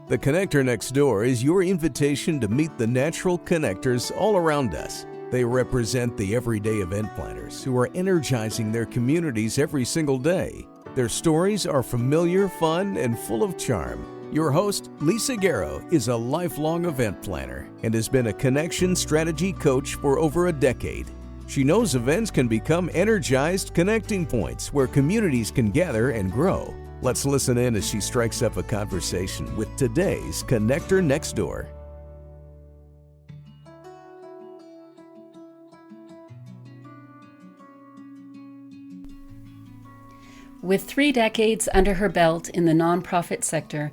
The Connector Next Door is your invitation to meet the natural connectors all around us. They represent the everyday event planners who are energizing their communities every single day. Their stories are familiar, fun, and full of charm. Your host, Lisa Garrow, is a lifelong event planner and has been a connection strategy coach for over a decade. She knows events can become energized connecting points where communities can gather and grow. Let's listen in as she strikes up a conversation with today's Connector Next Door. With 3 decades under her belt in the nonprofit sector,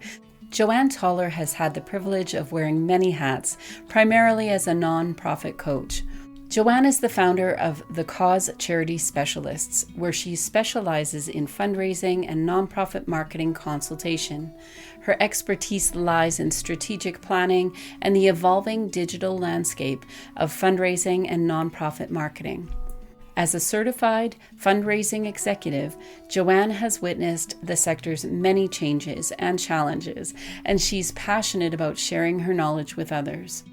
Joanne Toller has had the privilege of wearing many hats, primarily as a nonprofit coach. Joanne is the founder of The Cause Charity Specialists, where she specializes in fundraising and nonprofit marketing consultation. Her expertise lies in strategic planning and the evolving digital landscape of fundraising and nonprofit marketing. As a certified fundraising executive, Joanne has witnessed the sector's many changes and challenges, and she's passionate about sharing her knowledge with others.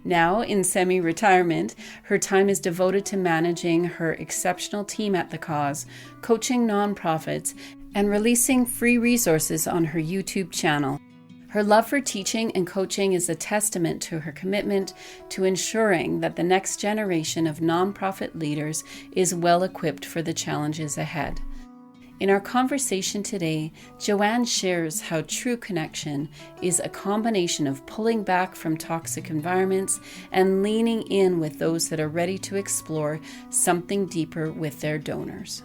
Now, in semi-retirement, her time is devoted to managing her exceptional team at The Cause, coaching nonprofits, and releasing free resources on her YouTube channel. Her love for teaching and coaching is a testament to her commitment to ensuring that the next generation of nonprofit leaders is well equipped for the challenges ahead. In our conversation today, Joanne shares how true connection is a combination of pulling back from toxic environments and leaning in with those that are ready to explore something deeper with their donors.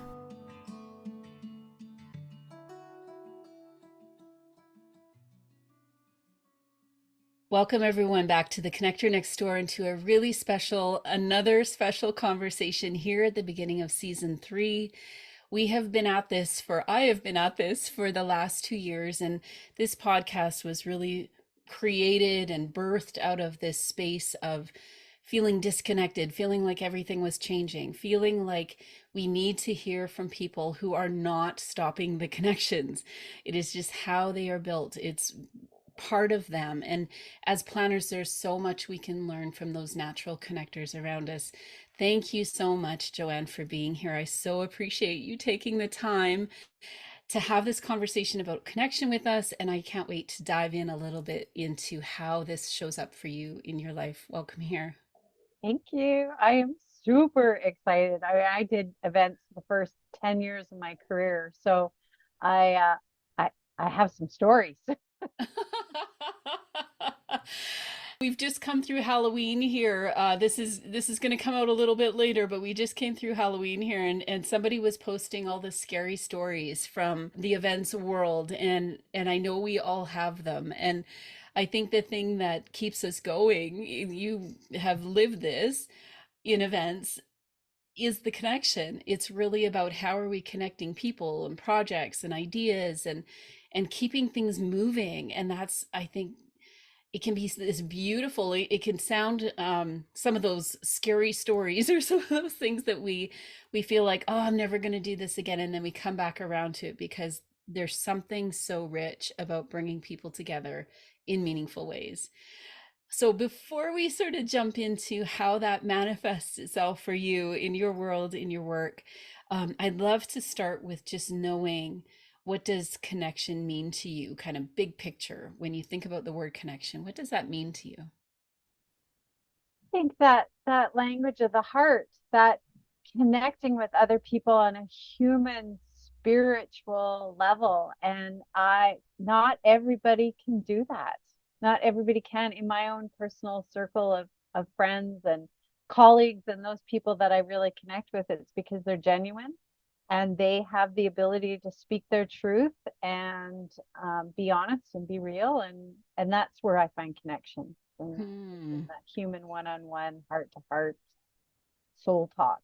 Welcome everyone back to the Connector Next Door and to another special conversation here at the beginning of season 3. I have been at this for the last 2 years, and this podcast was really created and birthed out of this space of feeling disconnected, feeling like everything was changing, feeling like we need to hear from people who are not stopping the connections. It is just how they are built. It's part of them. And as planners, there's so much we can learn from those natural connectors around us. Thank you so much, Joanne, for being here. I so appreciate you taking the time to have this conversation about connection with us. And I can't wait to dive in a little bit into how this shows up for you in your life. Welcome here. Thank you. I am super excited. I did events the first 10 years of my career. So I have some stories. We've just come through Halloween here. This is going to come out a little bit later, but we just came through Halloween here, and somebody was posting all the scary stories from the events world, and I know we all have them. And I think the thing that keeps us going, you have lived this in events, is the connection. It's really about how are we connecting people and projects and ideas and keeping things moving. And that's, I think, it can be this beautiful, it can sound some of those scary stories or some of those things that we feel like, oh, I'm never going to do this again. And then we come back around to it because there's something so rich about bringing people together in meaningful ways. So before we sort of jump into how that manifests itself for you in your world, in your work, I'd love to start with just knowing, what does connection mean to you? Kind of big picture. When you think about the word connection, what does that mean to you? I think that language of the heart, that connecting with other people on a human spiritual level. And not everybody can do that. Not everybody can. In my own personal circle of friends and colleagues and those people that I really connect with, it's because they're genuine and they have the ability to speak their truth and be honest and be real. And that's where I find connection in that human one-on-one, heart-to-heart soul talk.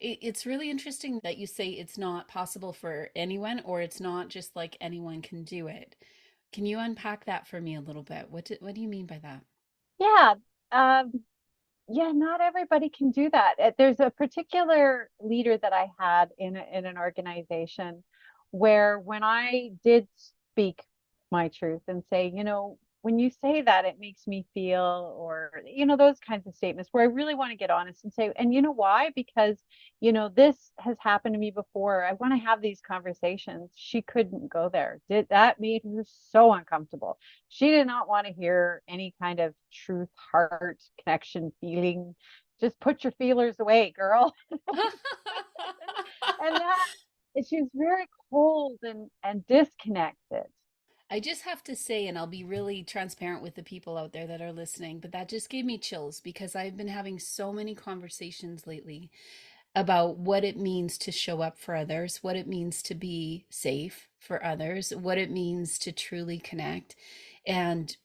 It's really interesting that you say it's not possible for anyone, or it's not just like anyone can do it. Can you unpack that for me a little bit? What do you mean by that? Yeah. Not everybody can do that. There's a particular leader that I had in an organization where when I did speak my truth and say, when you say that, it makes me feel, or, those kinds of statements where I really want to get honest and say, and you know why? Because, this has happened to me before. I want to have these conversations. She couldn't go there. That made her so uncomfortable. She did not want to hear any kind of truth, heart, connection, feeling. Just put your feelers away, girl. And she was very cold and disconnected. I just have to say, and I'll be really transparent with the people out there that are listening, but that just gave me chills because I've been having so many conversations lately about what it means to show up for others, what it means to be safe for others, what it means to truly connect. And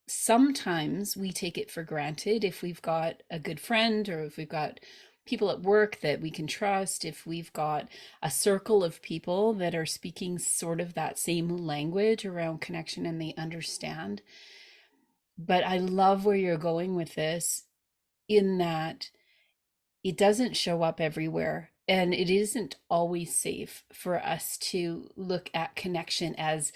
sometimes we take it for granted if we've got a good friend or if we've got people at work that we can trust, if we've got a circle of people that are speaking sort of that same language around connection and they understand. But I love where you're going with this, in that it doesn't show up everywhere. And it isn't always safe for us to look at connection as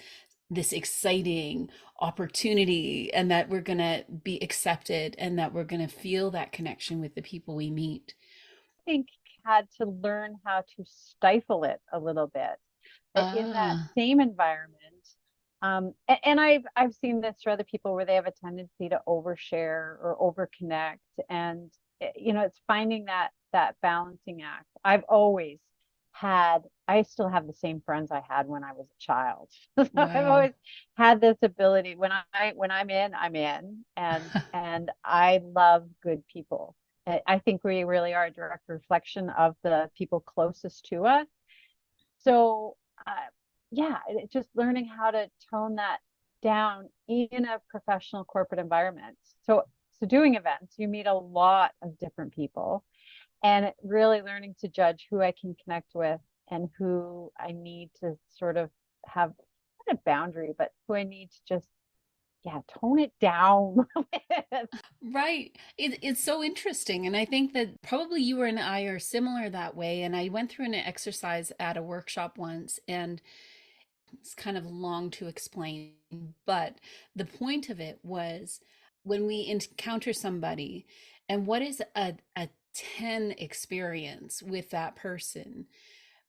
this exciting opportunity and that we're going to be accepted and that we're going to feel that connection with the people we meet. Think had to learn how to stifle it a little bit in that Ah, same environment. And I've seen this for other people where they have a tendency to overshare or overconnect, and it's finding that balancing act. I've always had. I still have the same friends I had when I was a child. So I've wow. always had this ability when I'm in, I'm in, and I love good people. I think we really are a direct reflection of the people closest to us. So, yeah, just learning how to tone that down in a professional corporate environment. So doing events, you meet a lot of different people, and really learning to judge who I can connect with and who I need to sort of have not a boundary, but who I need to just, yeah, tone it down with. Right. It's so interesting. And I think that probably you and I are similar that way. And I went through an exercise at a workshop once, and it's kind of long to explain. But the point of it was, when we encounter somebody, and what is a 10 experience with that person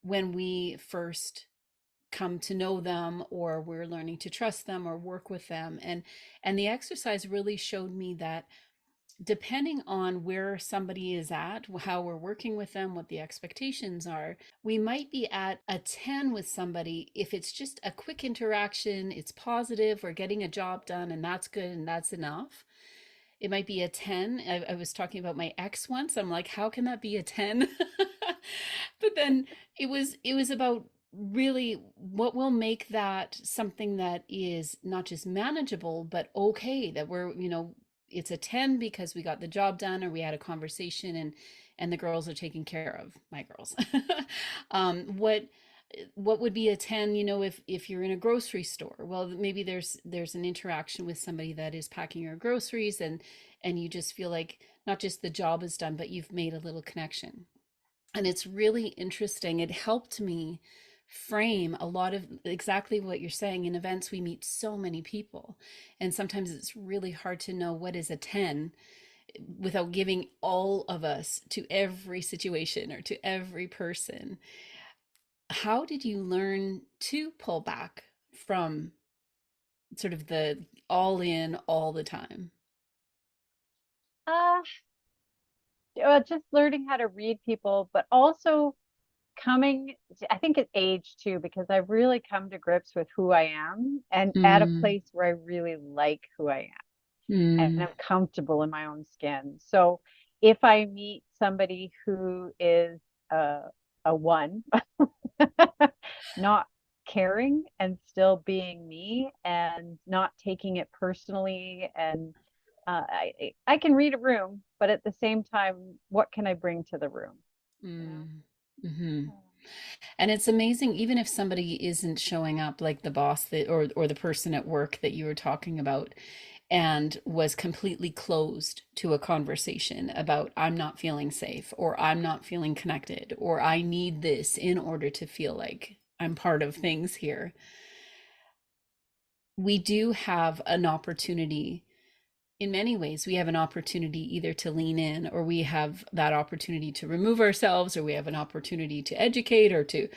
when we first come to know them, or we're learning to trust them or work with them. And the exercise really showed me that depending on where somebody is at, how we're working with them, what the expectations are, we might be at a 10 with somebody if it's just a quick interaction, it's positive, we're getting a job done, and that's good and that's enough. It might be a 10. I was talking about my ex once. I'm like, how can that be a 10? But then it was about really what will make that something that is not just manageable, but okay, that it's a 10 because we got the job done or we had a conversation, and the girls are taken care of, my girls. What would be a 10, if you're in a grocery store? Well, maybe there's an interaction with somebody that is packing your groceries, and you just feel like not just the job is done, but you've made a little connection. And it's really interesting. It helped me frame a lot of exactly what you're saying. In events, we meet so many people, and sometimes it's really hard to know what is a 10 without giving all of us to every situation or to every person. How did you learn to pull back from sort of the all in all the time? Uh, just learning how to read people, but also I think it's age too, because I've really come to grips with who I am and at a Mm, place where I really like who I am and mm, I'm comfortable in my own skin. So if I meet somebody who is a, a one, not caring and still being me and not taking it personally, and I can read a room, but at the same time, what can I bring to the room? You know? mm, hmm. And it's amazing, even if somebody isn't showing up, like the boss that, or the person at work that you were talking about, and was completely closed to a conversation about, I'm not feeling safe, or I'm not feeling connected, or I need this in order to feel like I'm part of things here. we do have an opportunity. In many ways, we have an opportunity either to lean in, or we have that opportunity to remove ourselves, or we have an opportunity to educate, or to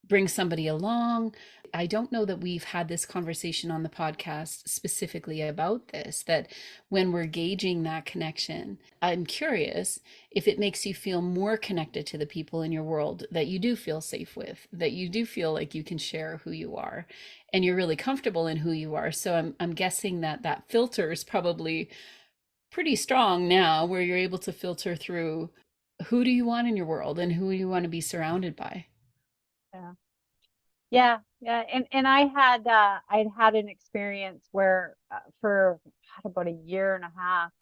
bring somebody along. I don't know that we've had this conversation on the podcast specifically about this, that when we're gauging that connection, I'm curious if it makes you feel more connected to the people in your world that you do feel safe with, that you do feel like you can share who you are and you're really comfortable in who you are. So I'm guessing that that filter is probably pretty strong now, where you're able to filter through who do you want in your world and who you want to be surrounded by. Yeah. Yeah. And I'd had an experience where for about a year and a half,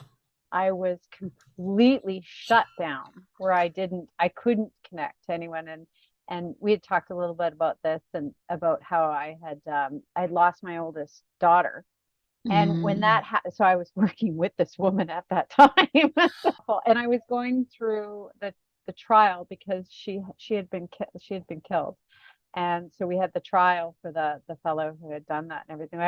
I was completely shut down, where I couldn't connect to anyone. And we had talked a little bit about this and about how I'd lost my oldest daughter. And when Mm. so I was working with this woman at that time. And I was going through the trial because she had been killed. And so we had the trial for the fellow who had done that and everything.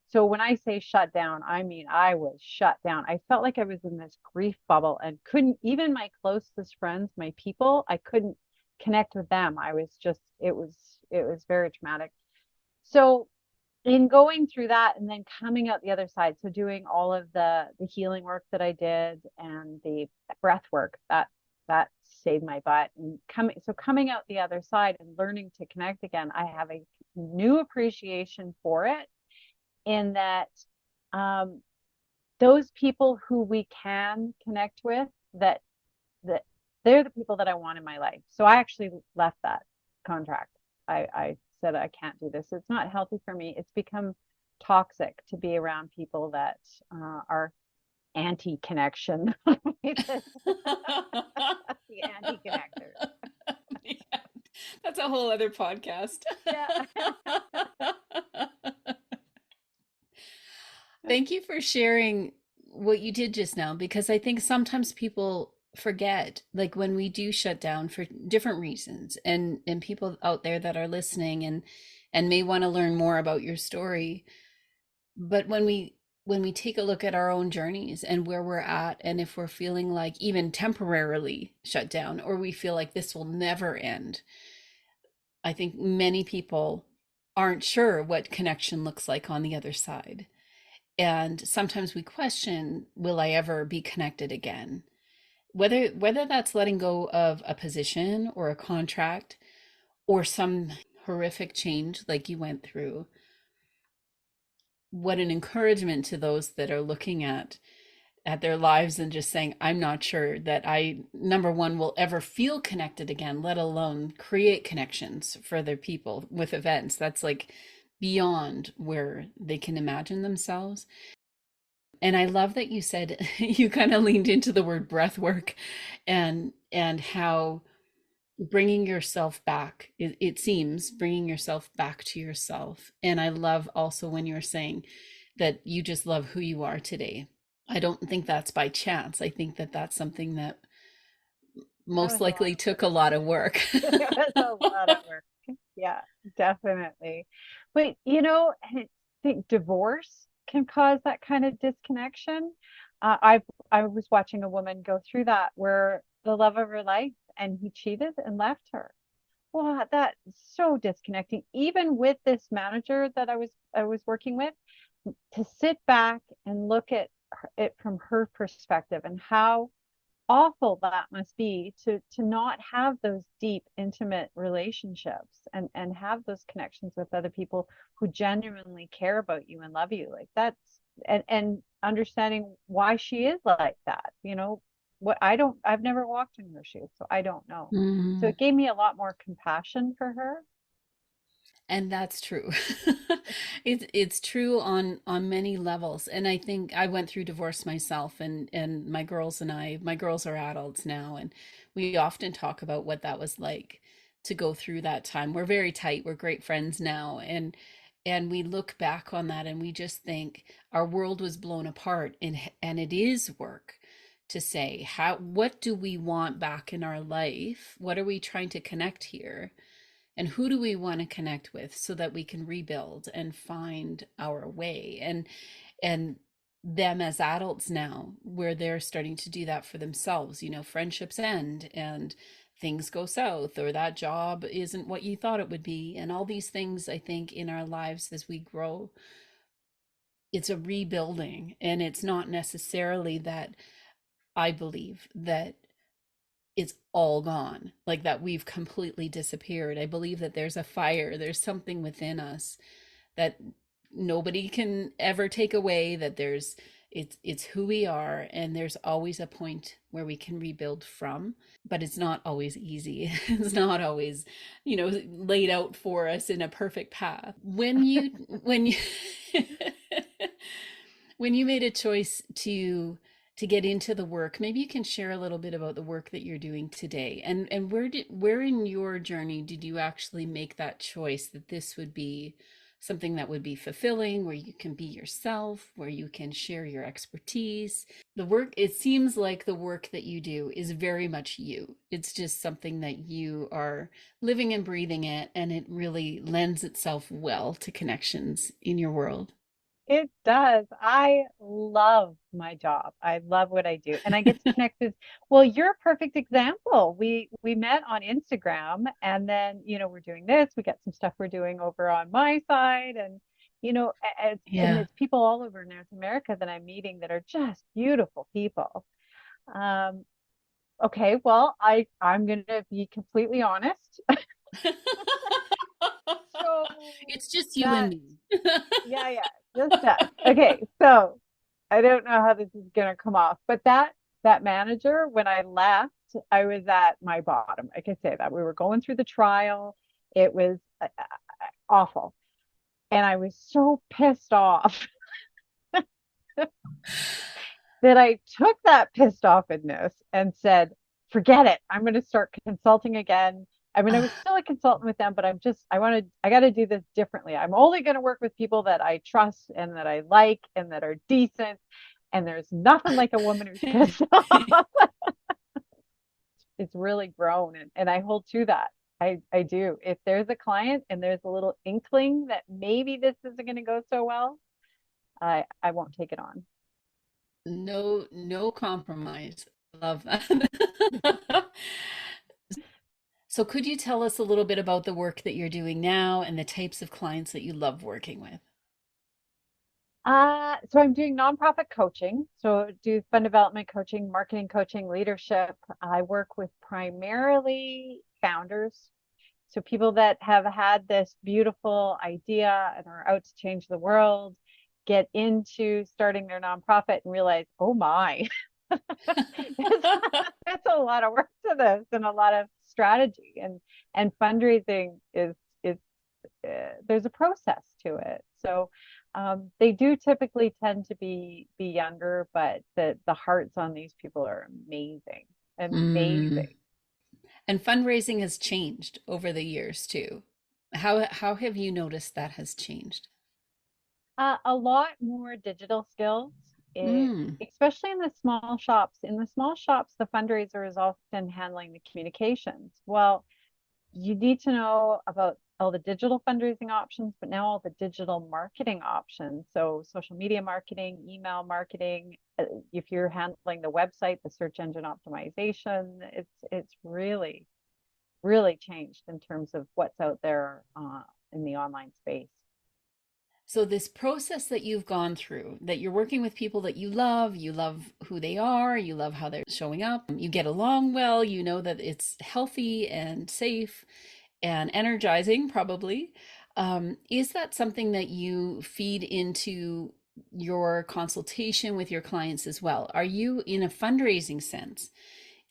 So when I say shut down, I mean I was shut down. I felt like I was in this grief bubble and couldn't, even my closest friends, my people, I couldn't connect with them. I was just, it was very traumatic. So in going through that and then coming out the other side, so doing all of the healing work that I did and the breath work that saved my butt, and coming out the other side and learning to connect again, I have a new appreciation for it, in that um, those people who we can connect with, that they're the people that I want in my life. So I actually left that contract. I said, I can't do this. It's not healthy for me. It's become toxic to be around people that are anti-connection. The anti-connectors. Yeah, that's a whole other podcast. Yeah. Thank you for sharing what you did just now, because I think sometimes people forget, like when we do shut down for different reasons, and people out there that are listening and may want to learn more about your story. But when we take a look at our own journeys and where we're at, and if we're feeling like even temporarily shut down, or we feel like this will never end, I think many people aren't sure what connection looks like on the other side. And sometimes we question, will I ever be connected again? Whether that's letting go of a position or a contract or some horrific change like you went through. What an encouragement to those that are looking at their lives and just saying, I'm not sure that I, number one, will ever feel connected again, let alone create connections for other people with events. That's like beyond where they can imagine themselves. And I love that you said you kind of leaned into the word breath work, and how bringing yourself back, it seems bringing yourself back to yourself. And I love also when you're saying that you just love who you are today. I don't think that's by chance. I think that that's something that That most was a lot likely of took work. a lot of work. It was a lot of work. Yeah, definitely. But I think divorce can cause that kind of disconnection. I was watching a woman go through that, where the love of her life, and he cheated and left her. Well, that's so disconnecting. Even with this manager that I was working with, to sit back and look at it from her perspective, and how awful that must be to not have those deep intimate relationships, and have those connections with other people who genuinely care about you and love you, like that's, and understanding why she is like that, what I've never walked in her shoes, so I don't know. So Mhm. it gave me a lot more compassion for her. And that's true. It's true on many levels. And I think I went through divorce myself, and my girls and my girls are adults now, and we often talk about what that was like to go through that time. We're very tight. We're great friends now, and we look back on that and we just think our world was blown apart, and it is work to say, what do we want back in our life? What are we trying to connect here? and who do we want to connect with so that we can rebuild and find our way. And them as adults now, where they're starting to do that for themselves, friendships end and things go south, or that job isn't what you thought it would be, and all these things. I think in our lives as we grow, it's a rebuilding, and it's not necessarily that I believe that it's all gone, like that we've completely disappeared. I believe that there's a fire, there's something within us that nobody can ever take away, that it's who we are, and there's always a point where we can rebuild from, but it's not always easy. It's not always, laid out for us in a perfect path. When you when you made a choice to get into the work, maybe you can share a little bit about the work that you're doing today, and where in your journey did you actually make that choice that this would be something that would be fulfilling, where you can be yourself, where you can share your expertise. The work, it seems like the work that you do is very much you. It's just something that you are living and breathing it, and it really lends itself well to connections in your world. It does. I love my job. I love what I do. And I get to connect with, well, you're a perfect example. We met on Instagram, and then, we're doing this. We got some stuff we're doing over on my side, and and Yeah. it's people all over North America that I'm meeting that are just beautiful people. Um, okay, well, I'm gonna be completely honest. So It's just you and that me. yeah, just us. Okay, so I don't know how this is gonna come off, but that manager, when I left, I was at my bottom. I can say that we were going through the trial. It was awful, and I was so pissed off that I took that pissed offness and said, "Forget it. I'm going to start consulting again." I mean, I was still a consultant with them, but I got to do this differently. I'm only going to work with people that I trust and that I like and that are decent. And there's nothing like a woman who's pissed off. It's really grown. And I hold to that. I do. If there's a client and there's a little inkling that maybe this isn't going to go so well, I won't take it on. No, no compromise. Love that. So could you tell us a little bit about the work that you're doing now and the types of clients that you love working with? So I'm doing nonprofit coaching. So do fund development coaching, marketing coaching, leadership. I work with primarily founders. So people that have had this beautiful idea and are out to change the world, get into starting their nonprofit and realize, oh my, that's a lot of work to this and a lot of strategy and fundraising is there's a process to it. So they do typically tend to be younger, but the hearts on these people are amazing, Mm. amazing. And fundraising has changed over the years too. How have you noticed that has changed? A lot more digital skills, Mm. especially in the small shops. In the small shops, the fundraiser is often handling the communications. Well, you need to know about all the digital fundraising options, but now all the digital marketing options. So social media marketing, email marketing. If you're handling the website, the search engine optimization, it's really changed in terms of what's out there in the online space. So this process that you've gone through, that you're working with people that you love who they are, you love how they're showing up, you get along well, you know that it's healthy and safe and energizing, probably. Is that something that you feed into your consultation with your clients as well? Are you, in a fundraising sense,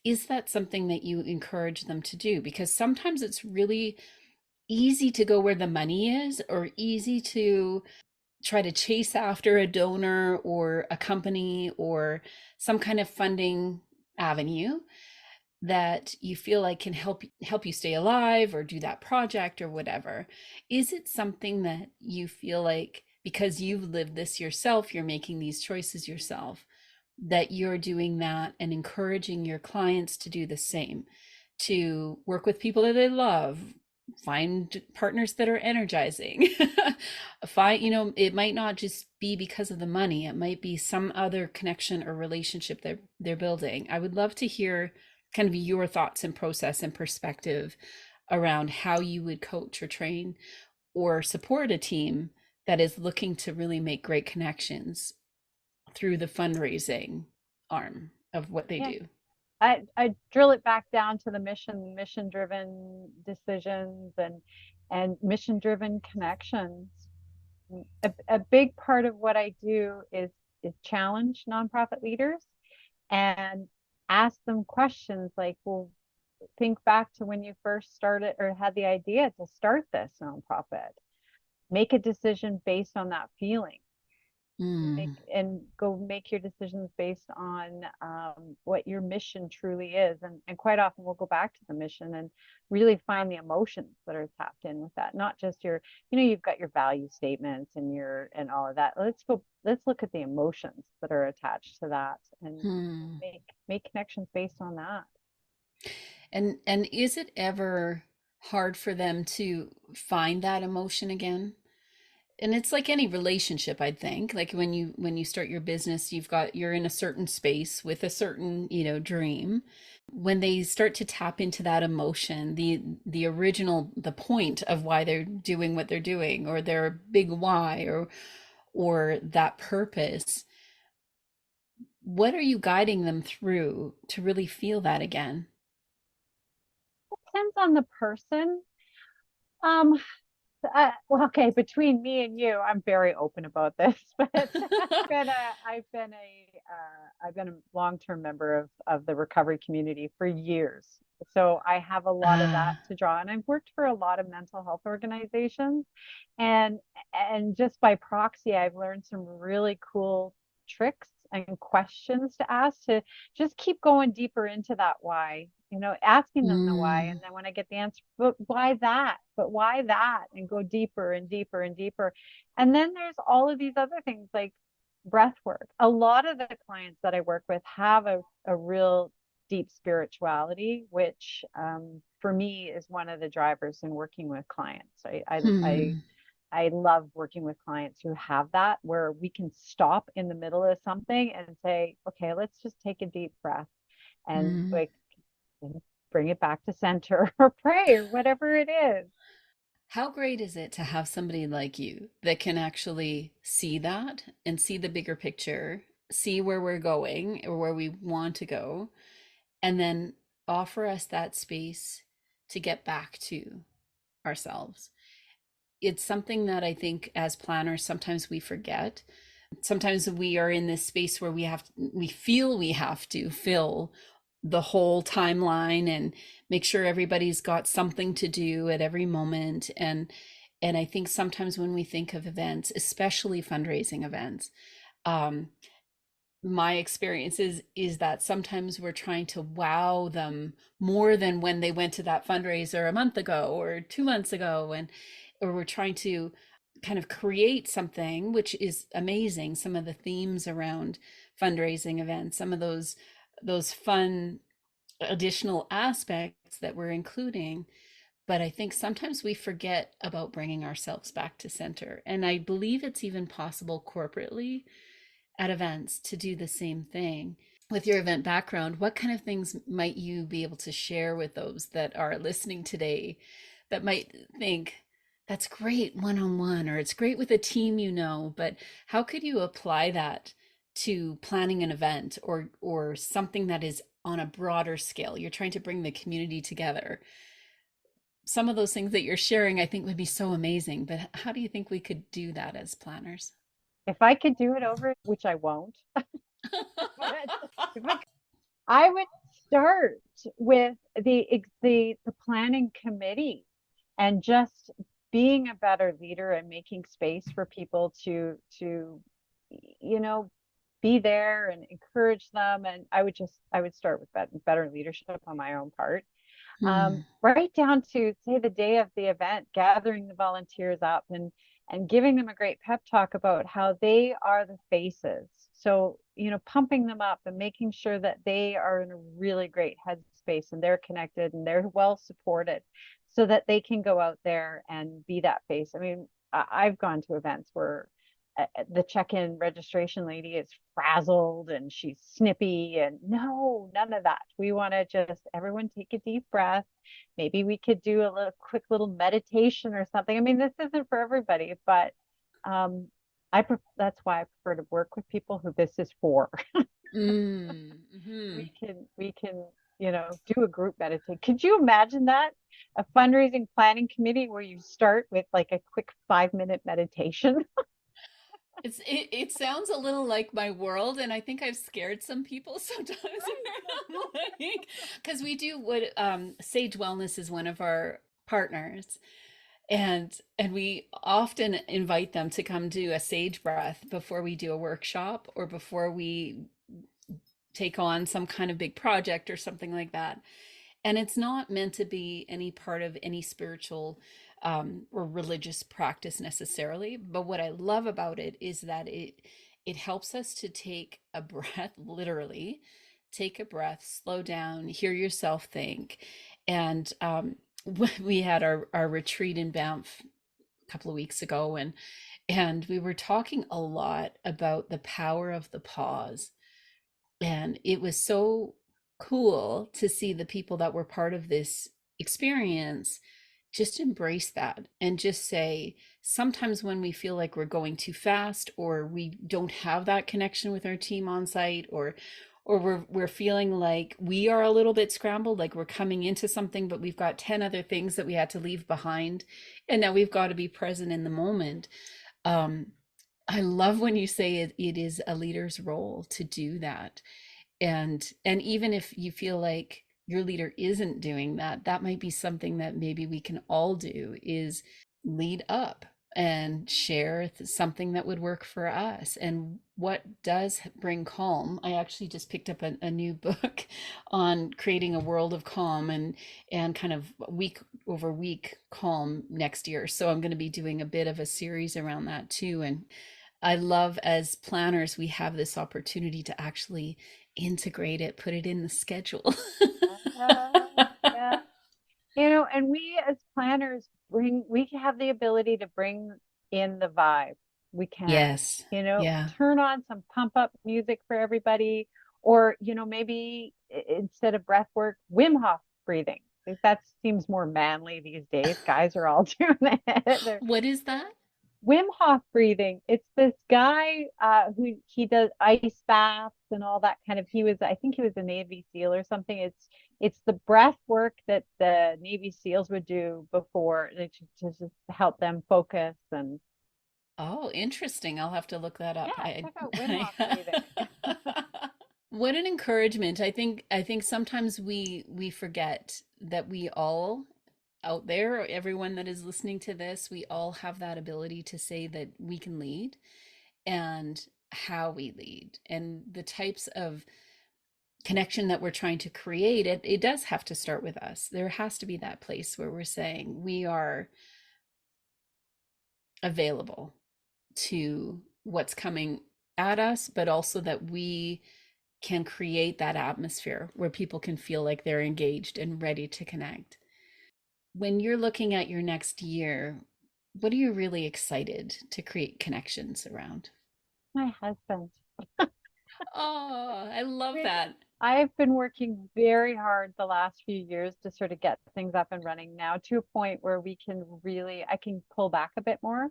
is that something that you encourage them to do? Because sometimes it's really easy to go where the money is, or easy to try to chase after a donor or a company or some kind of funding avenue that you feel like can help you stay alive or do that project or whatever. Is it something that you feel like, because you've lived this yourself, you're making these choices yourself, that you're doing that and encouraging your clients to do the same, to work with people that they love, find partners that are energizing. Find, it might not just be because of the money. It might be some other connection or relationship that they're building. I would love to hear kind of your thoughts and process and perspective around how you would coach or train or support a team that is looking to really make great connections through the fundraising arm of what they Yeah. do. I drill it back down to the mission driven decisions and mission driven connections. A big part of what I do is challenge nonprofit leaders and ask them questions like, well, think back to when you first started or had the idea to start this nonprofit. Make a decision based on that feeling. Mm. Make your decisions based on what your mission truly is, and quite often we'll go back to the mission and really find the emotions that are tapped in with that, not just your, you've got your value statements and all of that. Let's look at the emotions that are attached to that and Hmm. make connections based on that. And is it ever hard for them to find that emotion again? And it's like any relationship, I'd think. Like when you start your business, you're in a certain space with a certain, dream. When they start to tap into that emotion, the original the point of why they're doing what they're doing, or their big why, or that purpose, what are you guiding them through to really feel that again? Depends on the person. um well, okay, between me and you, I'm very open about this, but I've been a long-term member of the recovery community for years. So I have a lot of that Ah. to draw, and I've worked for a lot of mental health organizations, and just by proxy, I've learned some really cool tricks and questions to ask to just keep going deeper into that why, asking them the why. And Mm. then when I get the answer, but why that? But why that? And go deeper and deeper and deeper. And then there's all of these other things like breath work. A lot of the clients that I work with have a real deep spirituality, which for me is one of the drivers in working with clients. Hmm. I love working with clients who have that, where we can stop in the middle of something and say, okay, let's just take a deep breath and Hmm. like bring it back to center or pray or whatever it is. How great is it to have somebody like you that can actually see that and see the bigger picture, see where we're going or where we want to go, and then offer us that space to get back to ourselves? It's something that I think as planners sometimes we forget. Sometimes we are in this space where we feel we have to fill the whole timeline and make sure everybody's got something to do at every moment. And I think sometimes when we think of events, especially fundraising events, um, my experience is that sometimes we're trying to wow them more than when they went to that fundraiser a month ago or 2 months ago, and or we're trying to kind of create something which is amazing. Some of the themes around fundraising events, some of those fun additional aspects that we're including. But I think sometimes we forget about bringing ourselves back to center, and I believe it's even possible corporately at events to do the same thing. With your event background, what kind of things might you be able to share with those that are listening today that might think that's great one on one, or it's great with a team, but how could you apply that to planning an event or something that is on a broader scale? You're trying to bring the community together. Some of those things that you're sharing, I think, would be so amazing, but how do you think we could do that as planners? If I could do it over, which I won't, but if I would start with the planning committee and just being a better leader and making space for people to you know be there and encourage them. And I would start with better leadership on my own part, Hmm. right down to say the day of the event, gathering the volunteers up and giving them a great pep talk about how they are the faces. So, pumping them up and making sure that they are in a really great headspace and they're connected and they're well supported. so that they can go out there and be that face. I mean, I've gone to events where the check-in registration lady is frazzled and she's snippy, and no, none of that. We want to just everyone take a deep breath. Maybe we could do a little quick little meditation or something. I mean, this isn't for everybody, but that's why I prefer to work with people who this is for. Mm-hmm. We can do a group meditate. Could you imagine that? A fundraising planning committee where you start with like a quick 5-minute meditation. It sounds a little like my world, and I think I've scared some people sometimes. Like, because we do what Sage Wellness is one of our partners, and we often invite them to come do a sage breath before we do a workshop or before we take on some kind of big project or something like that. And it's not meant to be any part of any spiritual or religious practice necessarily. But what I love about it is that it helps us to take a breath, literally, take a breath, slow down, hear yourself think. And we had our retreat in Banff a couple of weeks ago, and we were talking a lot about the power of the pause, and it was so cool to see the people that were part of this experience just embrace that and just say, sometimes when we feel like we're going too fast or we don't have that connection with our team on site, or we're feeling like we are a little bit scrambled, like we're coming into something but we've got 10 other things that we had to leave behind, and now we've got to be present in the moment. um I love when you say it is a leader's role to do that. And even if you feel like your leader isn't doing that, that might be something that maybe we can all do, is lead up and share something that would work for us. And what does bring calm? I actually just picked up a new book on creating a world of calm, and kind of week over week calm next year. So I'm going to be doing a bit of a series around that too. And I love, as planners, we have this opportunity to actually integrate it, put it in the schedule. Yeah. And we as planners we have the ability to bring in the vibe. We can, Yes. Yeah. turn on some pump up music for everybody, or, maybe instead of breath work, Wim Hof breathing. That seems more manly these days. Guys are all doing it. What is that? Wim Hof breathing. It's this guy who he does ice baths and all that kind of. I think he was a Navy SEAL or something. It's the breath work that the Navy SEALs would do before to just help them focus. And Oh, interesting. I'll have to look that up. yeah, check out Wim Hof breathing. What an encouragement. I think sometimes we forget that we all out there, or everyone that is listening to this, we all have that ability to say that we can lead, and how we lead and the types of connection that we're trying to create. It does have to start with us. There has to be that place where we're saying we are available to what's coming at us, but also that we can create that atmosphere where people can feel like they're engaged and ready to connect. When you're looking at your next year, what are you really excited to create connections around? My husband. Oh, I love We- that. I've been working very hard the last few years to sort of get things up and running now to a point where I can pull back a bit more.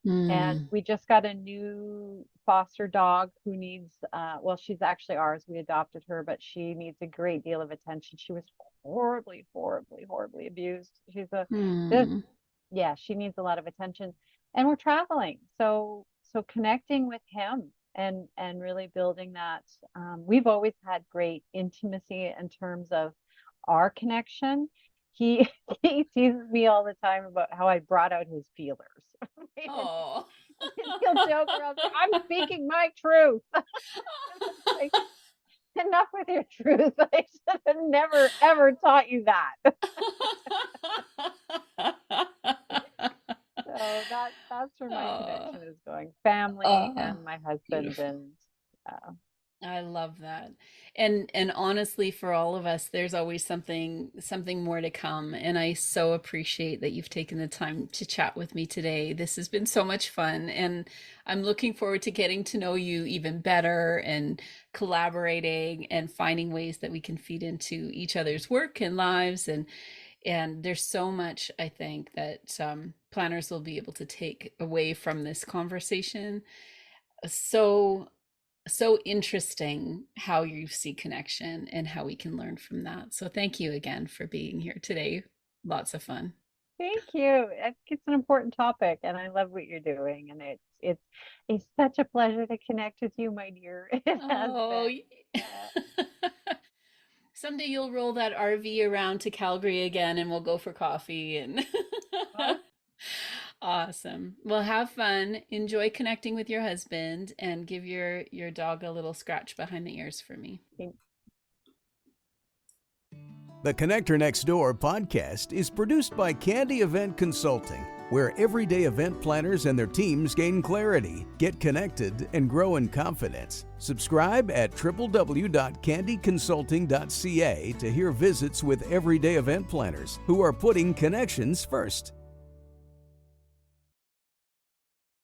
And Mm. we just got a new foster dog who needs, well, she's actually ours. We adopted her, but she needs a great deal of attention. She was horribly, horribly, horribly abused. This, Mm. yeah, she needs a lot of attention. And we're traveling. So connecting with him and really building that. We've always had great intimacy in terms of our connection. He he teases me all the time about how I brought out his feelers. Oh. He'll joke around, I'm speaking my truth. Like, enough with your truth. I should have never ever taught you that. So that's where my Oh, connection is going. Family oh, and my husband, beautiful. and uh, I love that. And honestly, for all of us, there's always something more to come. And I so appreciate that you've taken the time to chat with me today. This has been so much fun, and I'm looking forward to getting to know you even better and collaborating and finding ways that we can feed into each other's work and lives. And there's so much I think that planners will be able to take away from this conversation. So so interesting how you see connection and how we can learn from that. So thank you again for being here today. Lots of fun. Thank you. I think it's an important topic, and I love what you're doing. And it's such a pleasure to connect with you, my dear. It has Oh, been. Yeah. someday you'll roll that RV around to Calgary again and we'll go for coffee and Well, awesome. Well, have fun. Enjoy connecting with your husband and give your dog a little scratch behind the ears for me. The Connector Next Door podcast is produced by Candy Event Consulting, where everyday event planners and their teams gain clarity, get connected, and grow in confidence. Subscribe at www.candyconsulting.ca to hear visits with everyday event planners who are putting connections first.